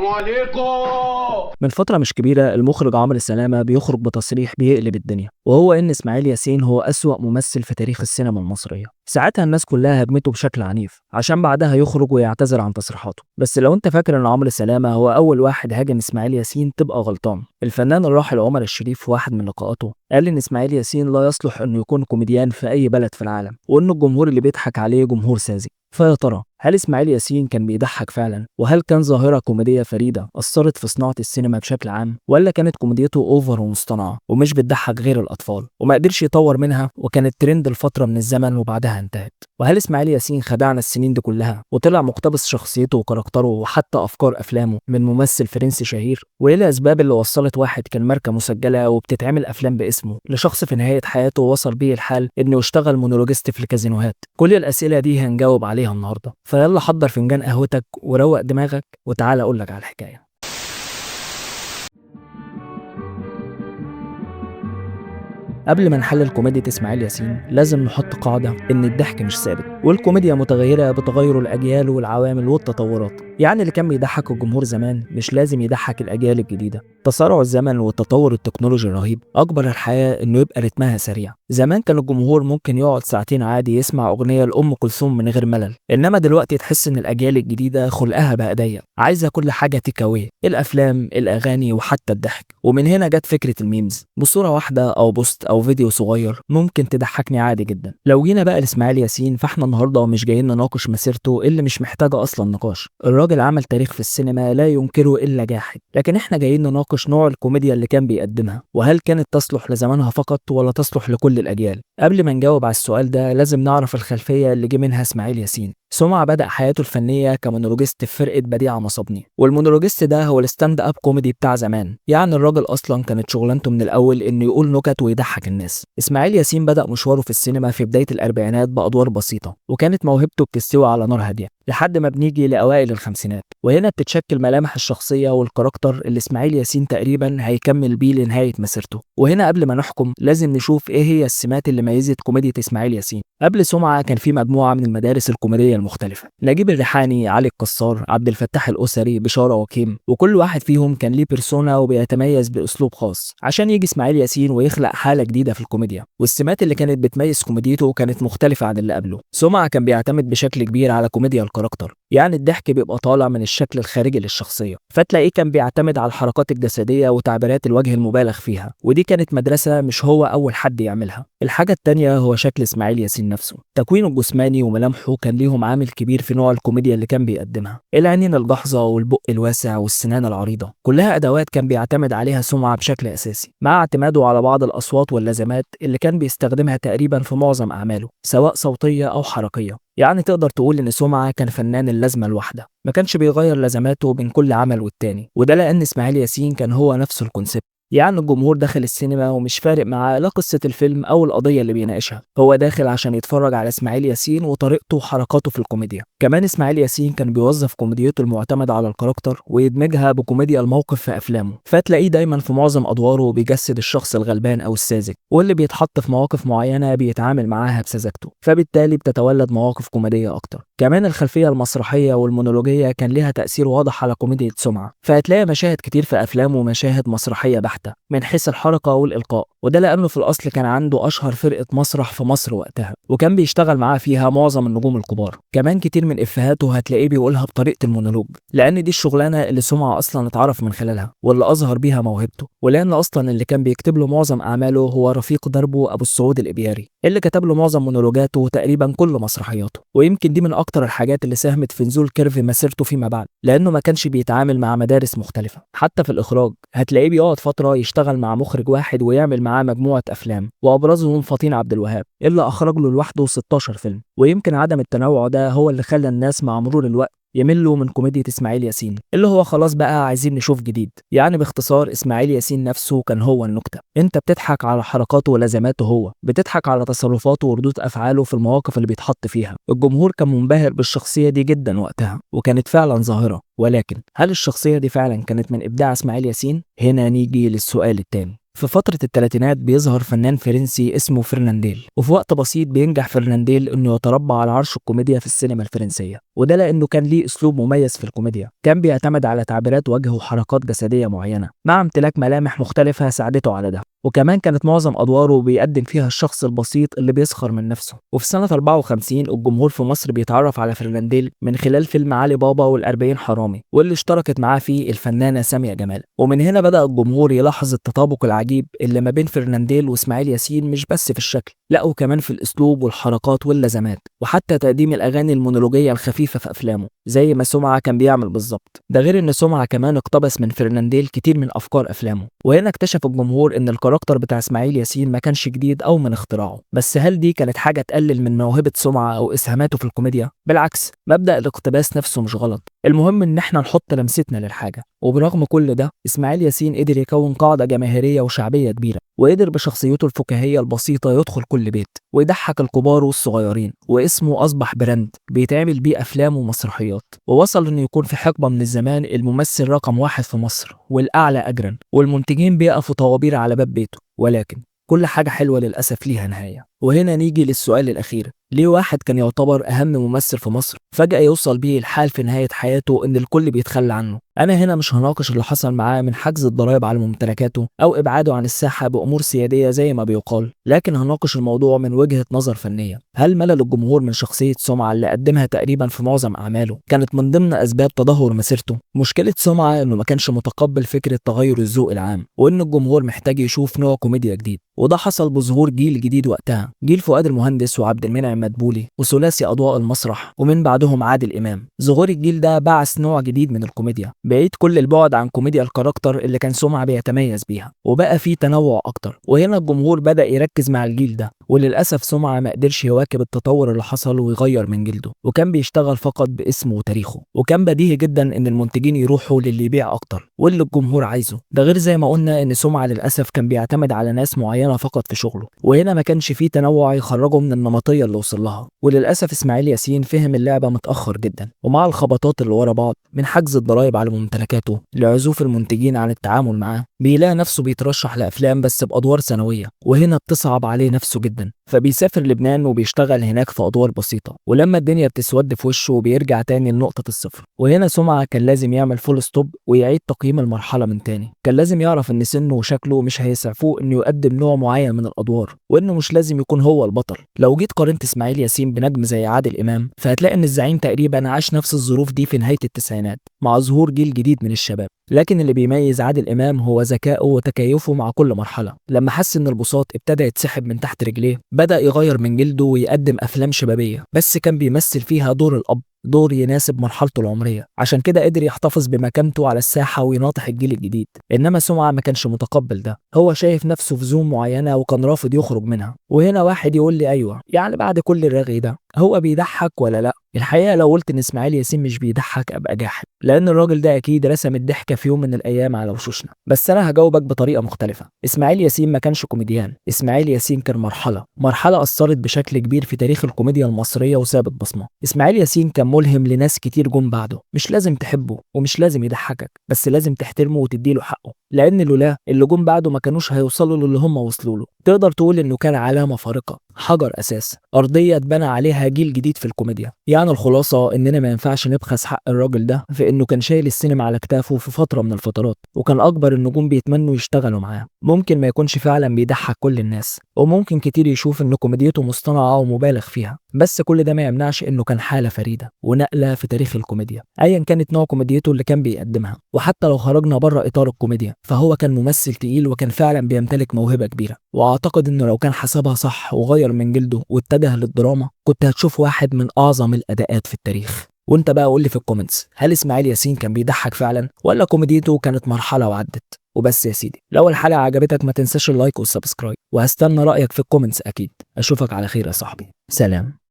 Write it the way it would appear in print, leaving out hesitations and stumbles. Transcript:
السلام عليكم. من فترة مش كبيرة المخرج عمرو سلامة بيخرج بتصريح بيقلب الدنيا، وهو إن إسماعيل ياسين هو أسوأ ممثل في تاريخ السينما المصرية. ساعتها الناس كلها هجمته بشكل عنيف عشان بعدها يخرج ويعتذر عن تصريحاته. بس لو أنت فاكر إن عمرو سلامة هو أول واحد هاجم إسماعيل ياسين تبقى غلطان. الفنان الراحل عمر الشريف في واحد من لقاءاته قال إن إسماعيل ياسين لا يصلح إنه يكون كوميديان في أي بلد في العالم، وإن الجمهور اللي بيضحك عليه جمهور ساذج. فيا ترى هل إسماعيل ياسين كان بيضحك فعلا؟ وهل كان ظاهرة كوميدية فريدة أثرت في صناعة السينما بشكل عام؟ ولا كانت كوميديته أوفر ومصطنعة ومش بتضحك غير الأطفال وما قدرش يطور منها وكانت ترند لفترة من الزمن وبعدها انتهت؟ وهل إسماعيل ياسين خدعنا السنين دي كلها وطلع مقتبس شخصيته وكاركتره وحتى أفكار أفلامه من ممثل فرنسي شهير؟ وإيه الأسباب اللي وصلت واحد كان ماركة مسجلة وبتتعمل أفلام باسمه لشخص في نهاية حياته وصل بيه الحال إنه يشتغل مونولوجيست في الكازينوهات؟ كل الأسئلة دي هنجاوب عليها النهاردة، فيلا حضر فنجان قهوتك وروق دماغك وتعال أقولك على الحكاية. قبل ما نحلل كوميديا إسماعيل ياسين لازم نحط قاعدة إن الضحك مش ثابت، والكوميديا متغيرة بتغير الأجيال والعوامل والتطورات. يعني اللي كان بيضحك الجمهور زمان مش لازم يضحك الأجيال الجديدة. تسارع الزمن والتطور التكنولوجي الرهيب أجبر الحياة إنه يبقى رتمها سريع. زمان كان الجمهور ممكن يقعد ساعتين عادي يسمع أغنية لأم كلثوم من غير ملل، إنما دلوقتي تحس إن الأجيال الجديدة خلقها بقى ضيق، عايزة كل حاجة تيك أواي، الأفلام، الأغاني، وحتى الضحك. ومن هنا جت فكرة الميمز، بصورة واحدة أو بوست أو فيديو صغير ممكن تضحكني عادي جدا. لو جينا بقى لإسماعيل ياسين فاحنا النهارده مش جايين نناقش مسيرته اللي مش محتاجة أصلا نقاش. الراجل عمل تاريخ في السينما لا ينكره إلا جاحد، لكن احنا جايين نناقش نوع الكوميديا اللي كان بيقدمها، وهل كانت تصلح لزمانها فقط ولا تصلح لكل الأجيال. قبل ما نجاوب على السؤال ده لازم نعرف الخلفية اللي جه منها إسماعيل ياسين. سمع بدأ حياته الفنية كمونولوجيست في فرقة بديعة مصابني، والمونولوجيست ده هو الستاند اب كوميدي بتاع زمان. يعني الراجل أصلا كانت شغلانته من الأول إنه يقول نكت ويضحك الناس. إسماعيل ياسين بدأ مشواره في السينما في بداية الأربعينات بأدوار بسيطة، وكانت موهبته بتستوي على نار هادية لحد ما بنيجي لأوائل الخمسينات، وهنا بتتشكل ملامح الشخصية والكاركتر اللي إسماعيل ياسين تقريبا هيكمل بيه لنهاية مسيرته. وهنا قبل ما نحكم لازم نشوف إيه هي السمات اللي ميزت كوميديا إسماعيل ياسين. قبل سمعة كان في مجموعة من المدارس الكوميدية المختلفة: نجيب الريحاني، علي الكسار، عبد الفتاح الأسري، بشارة وكيم، وكل واحد فيهم كان ليه بيرسونا وبيتميز بأسلوب خاص عشان يجي إسماعيل ياسين ويخلق حالة جديدة في الكوميديا. والسمات اللي كانت بتميز كوميديته كانت مختلفة عن اللي قبله. سمعة كان بيعتمد بشكل كبير على كوميديا الكاركتر، يعني الضحك بيبقى طالع من الشكل الخارجي للشخصية، فتلاقيه كان بيعتمد على الحركات الجسدية وتعبيرات الوجه المبالغ فيها، ودي كانت مدرسة مش هو أول حد يعملها. الحاجة التانية هو شكل إسماعيل ياسين نفسه. تكوينه الجسماني وملامحه كان ليهم عامل كبير في نوع الكوميديا اللي كان بيقدمها. العينين الجحظة والبق الواسع والسنان العريضة كلها أدوات كان بيعتمد عليها سمعة بشكل أساسي، مع اعتماده على بعض الأصوات واللازمات اللي كان بيستخدمها تقريبا في معظم أعماله سواء صوتية أو حركية. يعني تقدر تقول إن سمعة كان فنان اللازمة الواحدة، ما كانش بيغير لازماته بين كل عمل والتاني، وده لأن إسماعيل ياسين كان هو نفسه الكونسيبت. يعني الجمهور داخل السينما ومش فارق معاه لا قصة الفيلم أو القضية اللي بيناقشها، هو داخل عشان يتفرج على إسماعيل ياسين وطريقته وحركاته في الكوميديا. كمان إسماعيل ياسين كان بيوظف كوميديته المعتمدة على الكاركتر ويدمجها بكوميديا الموقف في أفلامه، فتلاقيه دايما في معظم أدواره بيجسد الشخص الغلبان أو الساذج، واللي بيتحط في مواقف معينة بيتعامل معاها بسذاجته، فبالتالي بتتولد مواقف كوميدية أكتر. كمان الخلفية المسرحية والمونولوجية كان ليها تأثير واضح على كوميديا سمعة، فهتلاقي مشاهد كتير في أفلامه ومشاهد مسرحية بحتة من حيث الحركة والإلقاء، وده لأنه في الأصل كان عنده أشهر فرقة مسرح في مصر وقتها، وكان بيشتغل معاه فيها معظم النجوم الكبار. كمان كتير من إفيهاته هتلاقيه بيقولها بطريقة المونولوج، لأن دي الشغلانة اللي سمعة أصلا اتعرف من خلالها واللي أظهر بيها موهبته، ولأن أصلا اللي كان بيكتب له معظم أعماله هو رفيق دربه أبو السعود الإبياري، اللي كتب له معظم مونولوجاته وتقريبا كل مسرحياته. ويمكن دي من أكتر الحاجات اللي ساهمت في نزول كيرف مسيرته فيما بعد، لأنه ما كانش بيتعامل مع مدارس مختلفة. حتى في الإخراج هتلاقيه بيقعد فترة يشتغل مع مخرج واحد ويعمل معاه مجموعة أفلام، وأبرزهم فطين عبد الوهاب اللي أخرج له لوحده 16 فيلم. ويمكن عدم التنوع ده هو اللي خلى الناس مع مرور الوقت يملوا من كوميديا إسماعيل ياسين، اللي هو خلاص بقى عايزين نشوف جديد. يعني باختصار إسماعيل ياسين نفسه كان هو النكتة، انت بتضحك على حركاته ولازماته، هو بتضحك على تصرفاته وردود أفعاله في المواقف اللي بيتحط فيها. الجمهور كان منبهر بالشخصية دي جدا وقتها وكانت فعلا ظاهرة، ولكن هل الشخصية دي فعلا كانت من إبداع إسماعيل ياسين؟ هنا نيجي للسؤال التاني: في فترة الثلاثينات بيظهر فنان فرنسي اسمه فرنانديل، وفي وقت بسيط بينجح فرنانديل انه يتربع على عرش الكوميديا في السينما الفرنسية، وده لانه كان ليه اسلوب مميز في الكوميديا، كان بيعتمد على تعبيرات وجه وحركات جسدية معينة مع امتلاك ملامح مختلفة ساعدته على ده. وكمان كانت معظم أدواره بيقدم فيها الشخص البسيط اللي بيسخر من نفسه. وفي سنة 54 الجمهور في مصر بيتعرف على فرنانديل من خلال فيلم علي بابا والأربعين حرامي، واللي اشتركت معاه فيه الفنانة سامية جمال. ومن هنا بدأ الجمهور يلاحظ التطابق العجيب اللي ما بين فرنانديل وإسماعيل ياسين، مش بس في الشكل، لا وكمان في الأسلوب والحركات واللزمات، وحتى تقديم الأغاني المونولوجية الخفيفة في أفلامه زي ما سمعة كان بيعمل بالظبط. ده غير إن سمعة كمان اقتبس من فرنانديل كتير من أفكار أفلامه. وهنا اكتشف الجمهور إن الكاركتر بتاع إسماعيل ياسين ما كانش جديد أو من اختراعه. بس هل دي كانت حاجة تقلل من موهبة سمعة أو إسهاماته في الكوميديا؟ بالعكس، مبدأ الاقتباس نفسه مش غلط، المهم إن احنا نحط لمستنا للحاجة. وبرغم كل ده إسماعيل ياسين قدر يكون قاعدة جماهيرية وشعبية كبيرة، وقدر بشخصيته الفكاهية البسيطة يدخل كل بيت ويضحك الكبار والصغيرين، واسمه أصبح براند بيتعمل بيه أفلام ومسرحيات، ووصل إنه يكون في حقبة من الزمان الممثل رقم 1 في مصر والأعلى أجرا، والمنتجين بيقفوا طوابير على باب بيته. ولكن كل حاجة حلوة للأسف ليها نهاية. وهنا نيجي للسؤال الأخير: ليه واحد كان يعتبر أهم ممثل في مصر فجأة يوصل بيه الحال في نهاية حياته إن الكل بيتخلى عنه؟ أنا هنا مش هناقش اللي حصل معاه من حجز الضرائب على ممتلكاته أو إبعاده عن الساحة بأمور سيادية زي ما بيقال، لكن هناقش الموضوع من وجهة نظر فنية. هل ملل الجمهور من شخصية سمعة اللي قدمها تقريبا في معظم أعماله كانت من ضمن أسباب تدهور مسيرته؟ مشكلة سمعة إنه ما كانش متقبل فكرة تغير الذوق العام، وإن الجمهور محتاج يشوف نوع كوميديا جديد، وده حصل بظهور جيل جديد وقتها، جيل فؤاد المهندس وعبد المنعم مدبولي وثلاثي أضواء المسرح، ومن بعدهم عادل إمام. ظهور الجيل ده بعث نوع جديد من الكوميديا، بعيد كل البعد عن كوميديا الكاركتر اللي كان سمعة بيتميز بيها، وبقى فيه تنوع أكتر. وهنا الجمهور بدأ يركز مع الجيل ده، وللأسف سمعة ما قدرش يواكب التطور اللي حصل ويغير من جلده، وكان بيشتغل فقط باسمه وتاريخه. وكان بديهي جدا إن المنتجين يروحوا للي يبيع أكتر واللي الجمهور عايزه. ده غير زي ما قلنا إن سمعة للأسف كان بيعتمد على ناس معينة فقط في شغله، وهنا ما كانش فيه تنوع يخرجه من النمطية اللي وصل لها. وللأسف إسماعيل ياسين فهم اللعبة متأخر جدا، ومع الخبطات اللي ورا بعض من حجز الضرائب على ممتلكاته لعزوف المنتجين عن التعامل معاه، بيلاقي نفسه بيترشح لأفلام بس بأدوار ثانوية، وهنا بتصعب عليه نفسه جدا، فبيسافر لبنان وبيشتغل هناك في أدوار بسيطة. ولما الدنيا بتسود في وشه بيرجع تاني لنقطة الصفر. وهنا سمعة كان لازم يعمل فول ستوب ويعيد تقييم المرحلة من تاني. كان لازم يعرف إن سنه وشكله مش هيسعفوه إنه يقدم نوع معين من الأدوار، وإنه مش لازم يكون هو البطل. لو جيت قارنت إسماعيل ياسين بنجم زي عادل إمام فهتلاقي إن الزعيم تقريبا عاش نفس الظروف دي في نهاية التسعينات مع ظهور جيل جديد من الشباب. لكن اللي بيميز عادل إمام هو ذكائه وتكيفه مع كل مرحلة. لما حس إن البساط ابتدى يتسحب من تحت رجليه بدأ يغير من جلده ويقدم أفلام شبابية بس كان بيمثل فيها دور الأب، دور يناسب مرحلته العمرية. عشان كده قدر يحتفظ بمكانته على الساحة ويناطح الجيل الجديد. إنما سمعة ما كانش متقبل ده، هو شايف نفسه في زوم معينة وكان رافض يخرج منها. وهنا واحد يقول لي أيوة، يعني بعد كل الرغي ده هو بيضحك ولا لأ؟ الحقيقة لو قلت إن إسماعيل ياسين مش بيضحك أبقى جاحد، لأن الراجل ده أكيد رسم الضحكة في يوم من الأيام على وشوشنا. بس أنا هجاوبك بطريقة مختلفة. إسماعيل ياسين ما كانش كوميديان، إسماعيل ياسين كان مرحلة أثرت بشكل كبير في تاريخ الكوميديا المصرية وسابت بصمة. إسماعيل ياسين كان ملهم لناس كتير جم بعده. مش لازم تحبه ومش لازم يضحكك، بس لازم تحترمه وتديله حقه، لأن لولا اللي جم بعده ما كانوش هيوصلوا للي هم وصلوا له. تقدر تقول إنه كان علامة فارقة، حجر أساس، أرضية اتبنى عليها جيل جديد في الكوميديا. يعني الخلاصة إننا ما ينفعش نبخس حق الراجل ده في إنه كان شايل السينما على كتافه في فترة من الفترات، وكان أكبر النجوم بيتمنوا يشتغلوا معاه. ممكن ما يكونش فعلا بيضحك كل الناس، وممكن كتير يشوف إن كوميديته مصطنعة ومبالغ فيها، بس كل ده ما يمنعش إنه كان حالة فريدة ونقلة في تاريخ الكوميديا أيا كانت نوع كوميديته اللي كان بيقدمها. وحتى لو خرجنا بره إطار الكوميديا فهو كان ممثل تقيل وكان فعلا بيمتلك موهبة كبيرة. وأعتقد إنه لو كان حسبها صح وغير من جلده واتجه للدراما كنت هتشوف واحد من أعظم الأداءات في التاريخ. وانت بقى قول لي في الكومنتس، هل إسماعيل ياسين كان بيضحك فعلا ولا كوميديته كانت مرحلة وعدت؟ وبس يا سيدي، لو الحلقة عجبتك ما تنساش اللايك والسبسكرايب، وهستنى رأيك في الكومنتس أكيد. أشوفك على خير يا صاحبي، سلام.